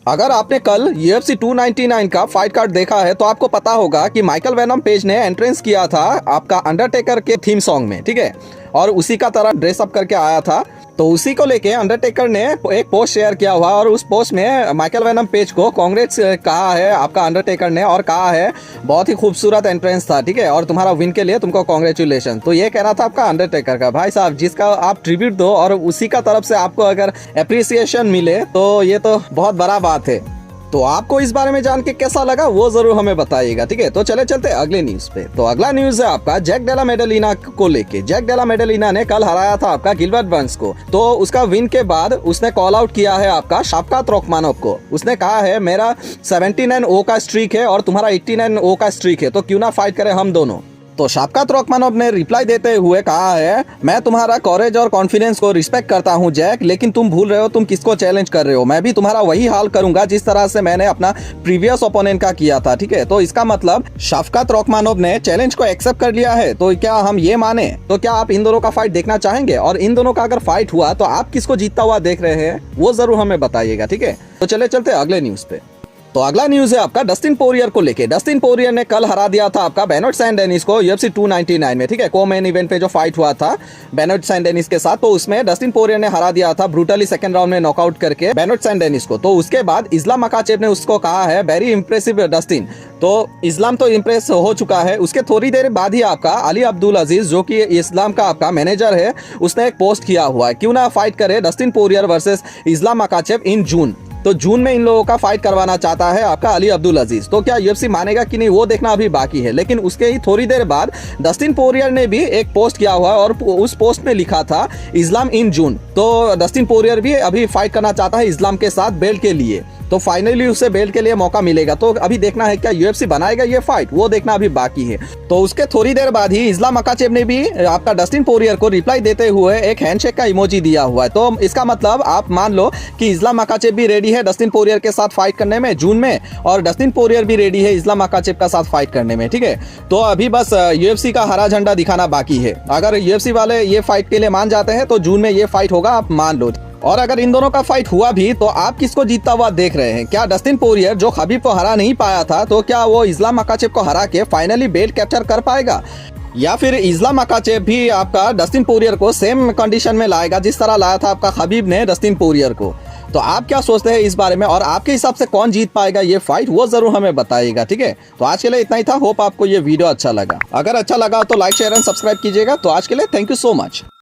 अगर आपने कल UFC 299 का फाइट कार्ड देखा है तो आपको पता होगा कि माइकल वेनम पेज ने एंट्रेंस किया था आपका अंडरटेकर के थीम सॉन्ग में, ठीक है, और उसी का तरह ड्रेसअप करके आया था। तो उसी को लेके अंडरटेकर ने एक पोस्ट शेयर किया हुआ और उस पोस्ट में माइकल वेनम पेज को कांग्रेस कहा है आपका अंडरटेकर ने, और कहा है बहुत ही खूबसूरत एंट्रेंस था, ठीक है, और तुम्हारा विन के लिए तुमको कांग्रेचुलेशन। तो ये कहना था आपका अंडरटेकर का। भाई साहब, जिसका आप ट्रिब्यूट दो और उसी का तरफ से आपको अगर अप्रिसिएशन मिले तो ये तो बहुत बड़ा बात है। तो आपको इस बारे में जान के कैसा लगा वो जरूर हमें बताइएगा, ठीक है। तो चले चलते अगले न्यूज पे। तो अगला न्यूज है आपका जैक डेला मेडेलिना को लेके। जैक डेला मेडेलिना ने कल हराया था आपका गिलबर्ट बर्न्स को। तो उसका विन के बाद उसने कॉल आउट किया है आपका शाफ्कात रखमानोव को। उसने कहा है मेरा 79-0 का स्ट्रीक है और तुम्हारा 89-0 का स्ट्रीक है, तो क्यों ना फाइट करें हम दोनों। तो शाफ्कात रखमानोव ने रिप्लाई देते हुए कहा है मैं तुम्हारा कॉरेज और कॉन्फिडेंस को रिस्पेक्ट करता हूं जैक, लेकिन तुम भूल रहे हो तुम किसको चैलेंज कर रहे हो। मैं भी तुम्हारा वही हाल करूंगा जिस तरह से मैंने अपना प्रीवियस ओपोनेंट का किया था, ठीक है। तो इसका मतलब शाफ्कात रखमानोव ने चैलेंज को एक्सेप्ट कर लिया है। तो क्या हम ये माने, तो क्या आप इन दोनों का फाइट देखना चाहेंगे? और इन दोनों का अगर फाइट हुआ तो आप किसको जीतता हुआ देख रहे हैं वो जरूर हमें बताइएगा, ठीक है। तो चले चलते अगले न्यूज पे। तो अगला न्यूज है आपका डस्टिन पोरियर को लेके। डस्टिन पोरियर ने कल हरा दिया था आपका बेनोट सैन डेनिस को UFC 299 में, ठीक है। को मेन इवेंट पे जो फाइट हुआ था बेनोट सैन डेनिस के साथ, तो उसमें डस्टिन पोरियर ने हरा दिया था ब्रूटली सेकंड राउंड में नॉकआउट करके बेनोट सैन डेनिस को। तो उसके बाद इस्लाम मकाचेव ने उसको कहा है वेरी इंप्रेसिव डस्टिन। तो इस्लाम तो इम्प्रेस हो चुका है। उसके थोड़ी देर बाद ही आपका अली अब्दुल अजीज जो कि इस्लाम का आपका मैनेजर है, उसने एक पोस्ट किया हुआ है क्यों ना फाइट करे डस्टिन पोरियर वर्सेस इस्लाम मकाचेव इन जून। तो जून में इन लोगों का फाइट करवाना चाहता है आपका अली अब्दुल अजीज। तो क्या UFC मानेगा कि नहीं वो देखना अभी बाकी है। लेकिन उसके ही थोड़ी देर बाद डस्टिन पोरियर ने भी एक पोस्ट किया हुआ है और उस पोस्ट में लिखा था इस्लाम इन जून। तो डस्टिन पोरियर भी अभी फाइट करना चाहता है इस्लाम के साथ बेल्ट के लिए। तो फाइनली उसे बेल्ट के लिए मौका मिलेगा। तो अभी देखना है क्या UFC बनाएगा ये फाइट, वो देखना अभी बाकी है। तो उसके थोड़ी देर बाद ही इस्लाम मकाचेव ने भी आपका डस्टिन पोरियर को रिप्लाई देते हुए एक हैंडशेक का इमोजी दिया हुआ है। तो इसका मतलब आप मान लो कि इस्लाम मकाचेव भी रेडी है डस्टिन पोरियर के साथ फाइट करने में जून में, और डस्टिन पोरियर भी रेडी है इस्लाम मकाचेव का साथ फाइट करने में, ठीक है। तो अभी बस UFC का हरा झंडा दिखाना बाकी है। अगर UFC वाले ये फाइट के लिए मान जाते हैं तो जून में ये फाइट होगा, आप मान लो। और अगर इन दोनों का फाइट हुआ भी तो आप किसको जीतता हुआ देख रहे हैं? क्या डस्टिन पोरियर जो खबीब को हरा नहीं पाया था, तो क्या वो इस्लाम मकाचेव को हरा के फाइनली बेल्ट कैप्चर कर पाएगा, या फिर इस्लाम मकाचेव भी आपका डस्टिन पोरियर को सेम कंडीशन में लाएगा जिस तरह लाया था आपका खबीब ने डस्टिन पोरियर को? तो आप क्या सोचते हैं इस बारे में, और आपके हिसाब से कौन जीत पाएगा ये फाइट, वो जरूर हमें बताइएगा, ठीक है। तो आज के लिए इतना ही था। होप आपको ये वीडियो अच्छा लगा। अगर अच्छा लगा तो लाइक शेयर एंड सब्सक्राइब कीजिएगा। तो आज के लिए थैंक यू सो मच।